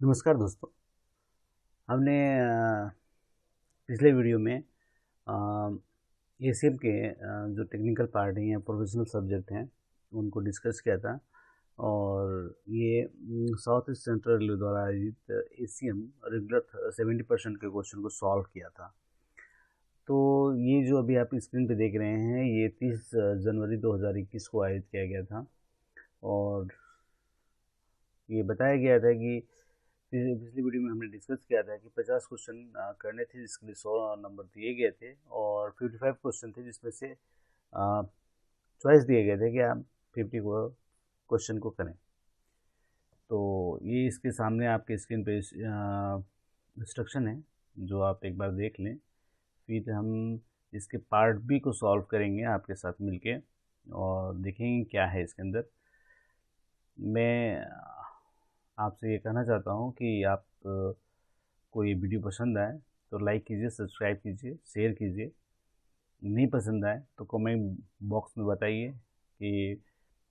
नमस्कार दोस्तों। हमने पिछले वीडियो में एसीएम के जो टेक्निकल पार्ट हैं या प्रोफेशनल सब्जेक्ट हैं उनको डिस्कस किया था और ये साउथ ईस्ट सेंट्रल रेलवे द्वारा आयोजित एसीएम रेगुलर 70% के क्वेश्चन को सॉल्व किया था। तो ये जो अभी आप स्क्रीन पे देख रहे हैं ये 30 जनवरी 2021 को आयोजित किया गया था और ये बताया गया था कि पिछली वीडियो में हमने डिस्कस किया था कि 50 क्वेश्चन करने थे जिसके लिए 100 नंबर दिए गए थे और 55 क्वेश्चन थे जिसमें से चॉइस दिए गए थे कि आप 50 क्वेश्चन को करें। तो ये इसके सामने आपके स्क्रीन पे इंस्ट्रक्शन है जो आप एक बार देख लें, फिर हम इसके पार्ट बी को सॉल्व करेंगे आपके साथ मिलके और देखेंगे क्या है इसके अंदर। मैं आपसे ये कहना चाहता हूँ कि आप को ये वीडियो पसंद आए तो लाइक कीजिए, सब्सक्राइब कीजिए, शेयर कीजिए। नहीं पसंद आए तो कमेंट बॉक्स में बताइए कि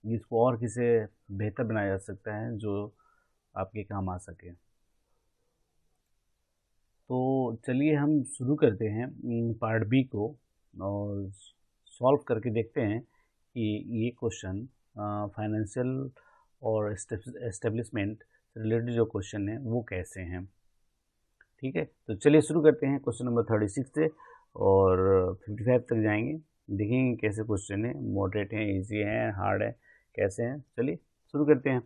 इसको और किसे बेहतर बनाया जा सकता है जो आपके काम आ सके। तो चलिए हम शुरू करते हैं पार्ट बी को और सॉल्व करके देखते हैं कि ये क्वेश्चन फाइनेंशियल और एस्टेब्लिशमेंट रिलेटेड जो क्वेश्चन है वो कैसे हैं। ठीक है, तो चलिए शुरू करते हैं क्वेश्चन नंबर 36 से और 55 तक जाएंगे। देखेंगे कैसे क्वेश्चन है, मॉडरेट हैं, इजी हैं, हार्ड है, कैसे हैं। चलिए शुरू करते हैं।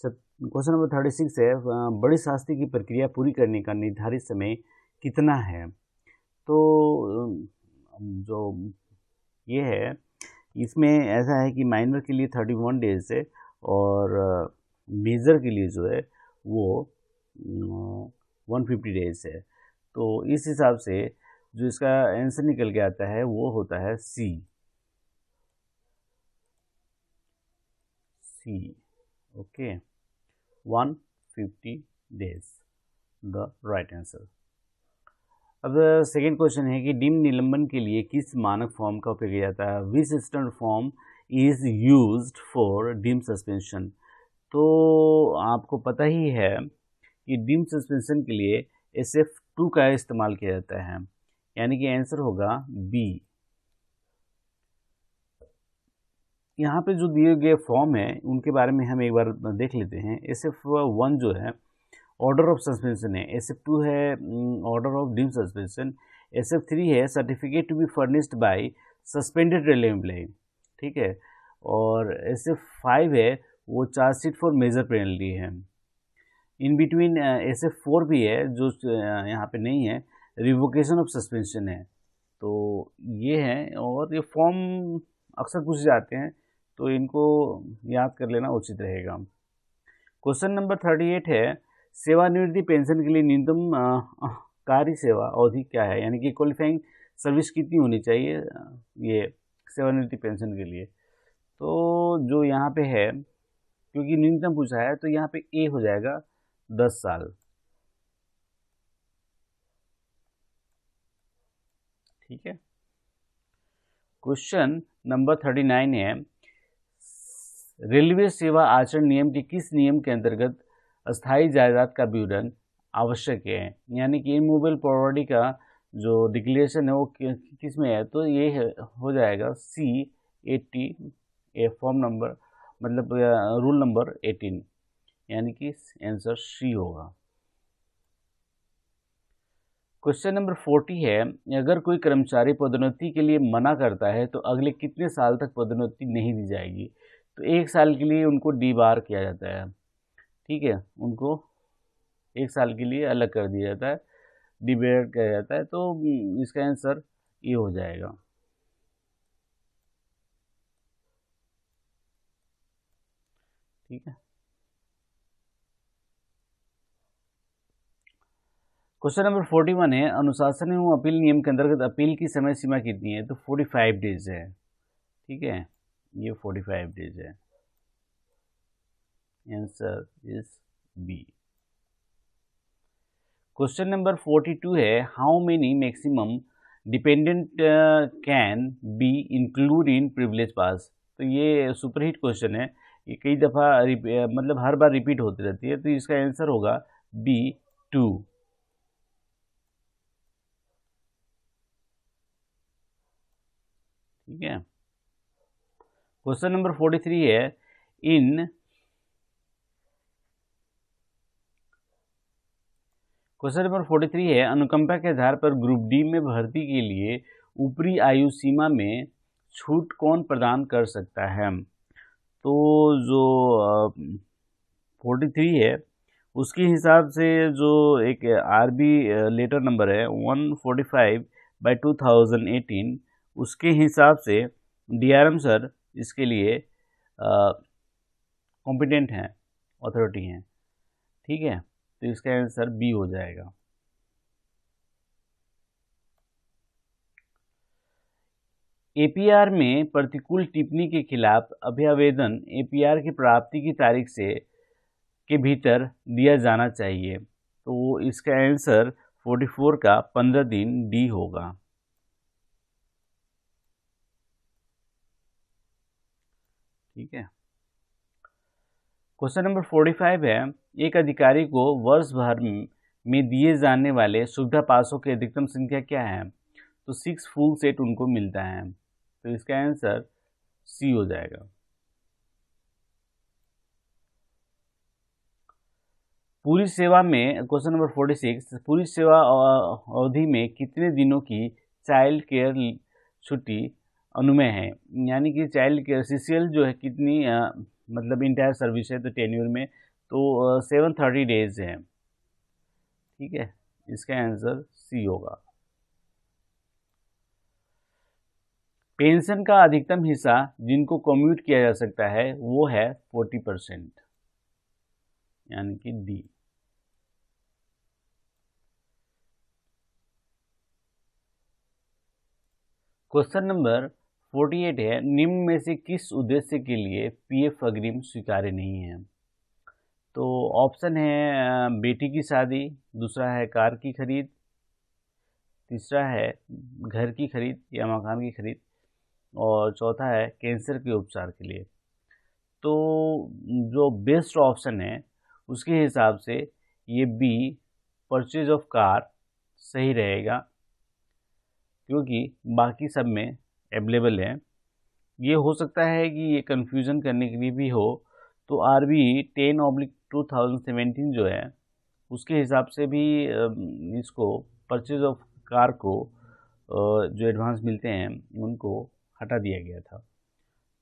क्वेश्चन नंबर 36 है, बड़ी शास्त्री की प्रक्रिया पूरी करने का निर्धारित समय कितना है। तो जो ये है इसमें ऐसा है कि माइनर के लिए 31 डेज है और मेजर के लिए जो है वो 150 डेज है। तो इस हिसाब से जो इसका आंसर निकल के आता है वो होता है C. Okay, 150 days the right answer. अब सेकेंड क्वेश्चन है कि डिम निलंबन के लिए किस मानक फॉर्म का उपयोग किया जाता है। विच standard form is used for dim suspension. तो आपको पता ही है कि डिम सस्पेंशन के लिए SF2 का इस्तेमाल किया जाता है, यानी कि आंसर होगा बी। यहाँ पे जो दिए गए फॉर्म है उनके बारे में हम एक बार देख लेते हैं। SF1 जो है ऑर्डर ऑफ सस्पेंशन है, SF2 है order of dim suspension, SF3 है certificate to be furnished by suspended railway employ, ठीक है, और SF5 है वो चार्जशीट फॉर मेजर पेनल्टी है। इन बिटवीन SF4 भी है जो यहाँ पे नहीं है, रिवोकेशन ऑफ सस्पेंशन है। तो ये है और ये फॉर्म अक्सर पूछ जाते हैं तो इनको याद कर लेना उचित रहेगा। क्वेश्चन नंबर 38 है, सेवानिवृत्ति पेंशन के लिए न्यूनतम कार्य सेवा अवधि क्या है, यानी कि क्वालिफाइंग सर्विस कितनी होनी चाहिए ये सेवानिवृत्ति पेंशन के लिए। तो जो यहाँ पे है क्योंकि न्यूनतम पूछा है तो यहाँ पे ए हो जाएगा 10 साल। ठीक है, क्वेश्चन नंबर 39 है, रेलवे सेवा आचरण नियम के किस नियम के अंतर्गत अस्थायी जायदाद का विवरण आवश्यक है, यानी कि इमूवेबल प्रॉपर्टी का जो डिक्लेरेशन है वो किस में है। तो ये हो जाएगा C80 फॉर्म नंबर मतलब रूल नंबर 18, यानी कि आंसर सी होगा। क्वेश्चन नंबर 40 है, अगर कोई कर्मचारी पदोन्नति के लिए मना करता है तो अगले कितने साल तक पदोन्नति नहीं दी जाएगी। तो 1 साल के लिए उनको डीबार किया जाता है, ठीक है, उनको 1 साल के लिए अलग कर दिया जाता है, डिबेट किया जाता है। तो इसका आंसर ये हो जाएगा। ठीक है, क्वेश्चन नंबर 41 है, अनुशासन एवं अपील नियम के अंतर्गत अपील की समय सीमा कितनी है। तो 45 डेज है। ठीक है, ये 45 डेज है। Answer is B. Question number 42 है, how many maximum dependent can be include in privilege pass. तो ये सुपरहिट क्वेश्चन है, ये कई दफ़ा मतलब हर बार रिपीट होती रहती है। तो इसका आंसर होगा B2। ठीक है। क्वेश्चन नंबर 43 है, क्वेश्चन नंबर 43 है, अनुकंपा के आधार पर ग्रुप डी में भर्ती के लिए ऊपरी आयु सीमा में छूट कौन प्रदान कर सकता है? तो जो 43 है उसके हिसाब से जो एक आरबी लेटर नंबर है 145/2018, उसके हिसाब से डीआरएम सर इसके लिए कॉम्पिटेंट हैं, अथॉरिटी हैं। ठीक है, तो इसका आंसर बी हो जाएगा। एपीआर में प्रतिकूल टिप्पणी के खिलाफ अभ्यावेदन एपीआर की प्राप्ति की तारीख से के भीतर दिया जाना चाहिए। तो इसका आंसर 44 का 15 दिन डी होगा। ठीक है। क्वेश्चन नंबर 45 है, एक अधिकारी को वर्ष भर में दिए जाने वाले सुविधा पासों की अधिकतम संख्या क्या है? तो 6 फुल सेट उनको मिलता है। तो इसका आंसर सी हो जाएगा। पूरी सेवा में क्वेश्चन नंबर 46, पूरी सेवा अवधि में कितने दिनों की चाइल्ड केयर छुट्टी अनुमेय है? यानी कि चाइल्ड केयर सीसीएल जो है कितनी मतलब इंटायर सर्विस है, तो टेन्यूर में तो 730 डेज है। ठीक है, इसका आंसर सी होगा। पेंशन का अधिकतम हिस्सा जिनको कम्यूट किया जा सकता है वो है 40%, यानी कि डी। क्वेश्चन नंबर 48 है, निम्न में से किस उद्देश्य के लिए पीएफ अग्रिम स्वीकार्य नहीं है? तो ऑप्शन है बेटी की शादी, दूसरा है कार की खरीद, तीसरा है घर की खरीद या मकान की खरीद, और चौथा है कैंसर के उपचार के लिए। तो जो बेस्ट ऑप्शन है उसके हिसाब से ये बी परचेज ऑफ कार सही रहेगा, क्योंकि बाकी सब में अवेलेबल है। ये हो सकता है कि ये कन्फ्यूज़न करने के लिए भी हो, तो RB 10/2017 जो है उसके हिसाब से भी इसको परचेज ऑफ कार को जो एडवांस मिलते हैं उनको हटा दिया गया था।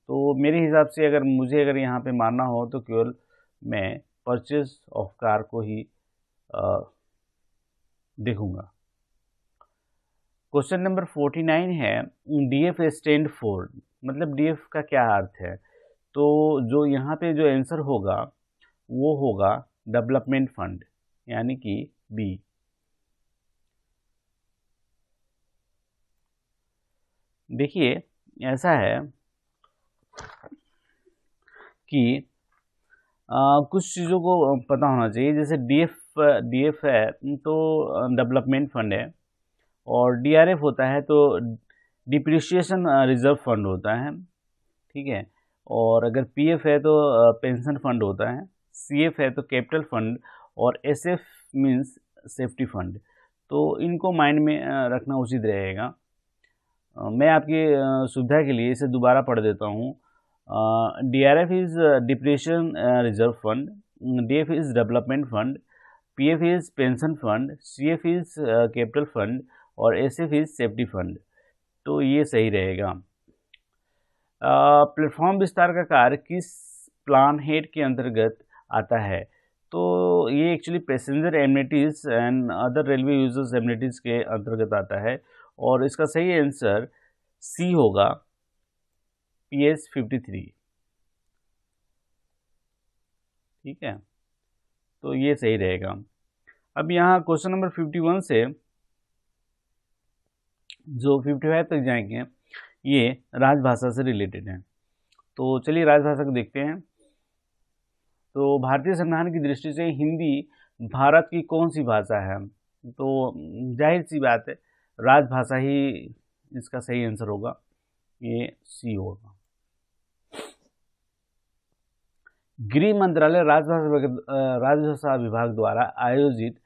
तो मेरे हिसाब से अगर यहाँ पे मानना हो तो केवल मैं परचेज ऑफ कार को ही देखूंगा। क्वेश्चन नंबर 49 है, DF स्टैंड फॉर, मतलब DF का क्या अर्थ है? तो जो यहाँ पे जो आंसर होगा वो होगा डेवलपमेंट फंड, यानी कि बी। देखिए ऐसा है कि कुछ चीज़ों को पता होना चाहिए, जैसे DF है तो डेवलपमेंट फंड है, और DRF होता है तो डिप्रिशिएशन रिजर्व फंड होता है। ठीक है, और अगर PF है तो पेंशन फंड होता है, CF है तो कैपिटल फंड, और SF मीन्स सेफ्टी फंड। तो इनको माइंड में रखना उचित रहेगा। मैं आपकी सुविधा के लिए इसे दोबारा पढ़ देता हूँ। DRF is depression reserve fund, DF is development fund, PF is pension fund, CF is capital fund, और SF इज़ सेफ्टी फंड। तो ये सही रहेगा। प्लेटफॉर्म विस्तार का कार्य किस प्लान हेड के अंतर्गत आता है? तो ये actually passenger amenities and other railway users amenities के अंतर्गत आता है, और इसका सही आंसर सी होगा, PS 53। ठीक है, तो ये सही रहेगा। अब यहाँ क्वेश्चन नंबर 51 से जो 55 तक जाएंगे ये राजभाषा से रिलेटेड है। तो चलिए राजभाषा को देखते हैं। तो भारतीय संविधान की दृष्टि से हिंदी भारत की कौन सी भाषा है? तो जाहिर सी बात है राजभाषा ही इसका सही आंसर होगा, ये सी होगा। गृह मंत्रालय राजभाषा विभाग द्वारा आयोजित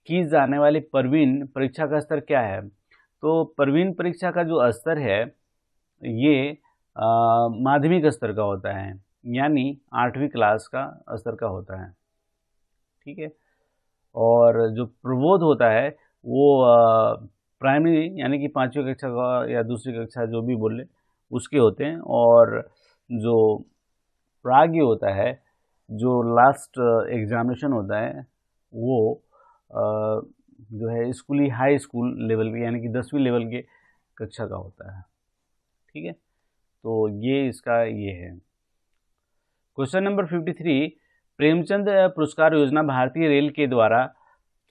की जाने वाली प्रवीण परीक्षा का स्तर क्या है? तो प्रवीण परीक्षा का जो स्तर है ये माध्यमिक स्तर का होता है, यानी 8वीं क्लास का स्तर का होता है। ठीक है। और जो प्रबोध होता है वो प्राइमरी यानी कि 5वीं कक्षा का या दूसरी कक्षा जो भी बोले उसके होते हैं। और जो प्राग्ञ होता है, जो लास्ट एग्जामिनेशन होता है, वो जो है स्कूली हाई स्कूल लेवल के यानी कि 10वीं लेवल के कक्षा का होता है। ठीक है, तो ये इसका ये है। क्वेश्चन नंबर 53, प्रेमचंद पुरस्कार योजना भारतीय रेल के द्वारा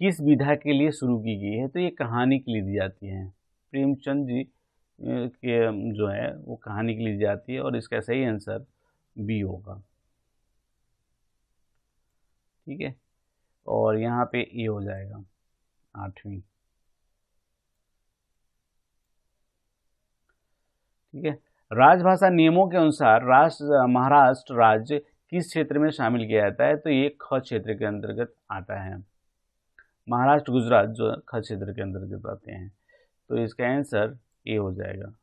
किस विधा के लिए शुरू की गई है? तो ये कहानी के लिए दी जाती है। प्रेमचंद जी के जो है वो कहानी के लिए दी जाती है और इसका सही आंसर बी होगा। ठीक है, और यहाँ पे ए हो जाएगा 8वीं। ठीक है, राजभाषा नियमों के अनुसार महाराष्ट्र राज्य किस क्षेत्र में शामिल किया जाता है? तो ये ख क्षेत्र के अंतर्गत आता है। महाराष्ट्र गुजरात जो ख क्षेत्र के अंतर्गत आते हैं, तो इसका आंसर ए हो जाएगा।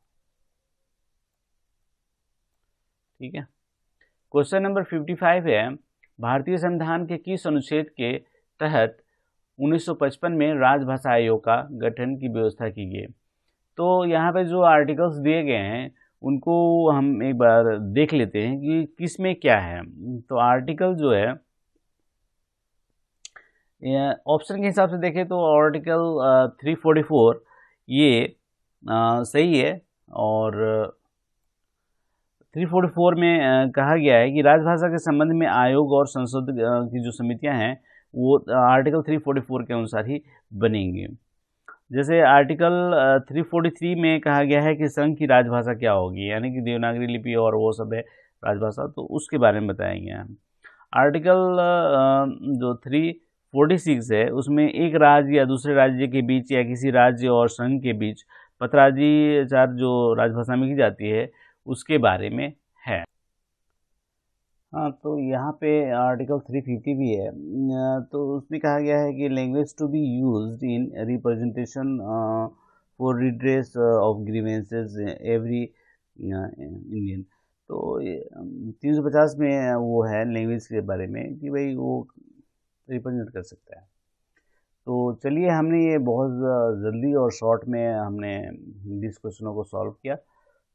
ठीक है, क्वेश्चन नंबर 55 है, भारतीय संविधान के किस अनुच्छेद के तहत 1955 में राजभाषा आयोग का गठन की व्यवस्था की गई? तो यहाँ पे जो आर्टिकल्स दिए गए हैं उनको हम एक बार देख लेते हैं कि किस में क्या है। तो आर्टिकल जो है ऑप्शन के हिसाब से देखें तो आर्टिकल 344 ये सही है। और 344 में कहा गया है कि राजभाषा के संबंध में आयोग और संसद की जो समितियां हैं वो आर्टिकल 344 के अनुसार ही बनेंगी। जैसे आर्टिकल 343 में कहा गया है कि संघ की राजभाषा क्या होगी, यानी कि देवनागरी लिपि और वो सब है राजभाषा, तो उसके बारे में बताएंगे हम। आर्टिकल जो 346 है उसमें एक राज्य या दूसरे राज्य के बीच या किसी राज्य और संघ के बीच पत्राचार जो राजभाषा में की जाती है उसके बारे में है। हाँ, तो यहाँ पे आर्टिकल 350 भी है। तो उसमें कहा गया है कि language to be used in representation for redress of grievances every Indian. तो 350 में वो है लैंग्वेज के बारे में कि भाई वो रिप्रेजेंट कर सकता है। तो चलिए, हमने ये बहुत जल्दी और शॉर्ट में हमने इस क्वेश्चनों को सॉल्व किया।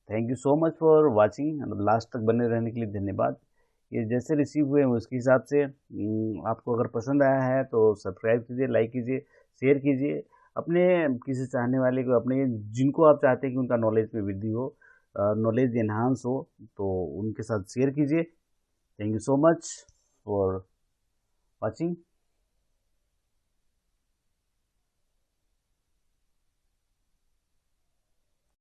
Thank you so much for watching, last तक बने रहने के लिए धन्यवाद। ये जैसे रिसीव हुए उसके हिसाब से आपको अगर पसंद आया है तो सब्सक्राइब कीजिए, लाइक कीजिए, शेयर कीजिए अपने किसी चाहने वाले को, अपने जिनको आप चाहते हैं कि उनका नॉलेज में वृद्धि हो, नॉलेज एनहांस हो, तो उनके साथ शेयर कीजिए। Thank you so much for watching.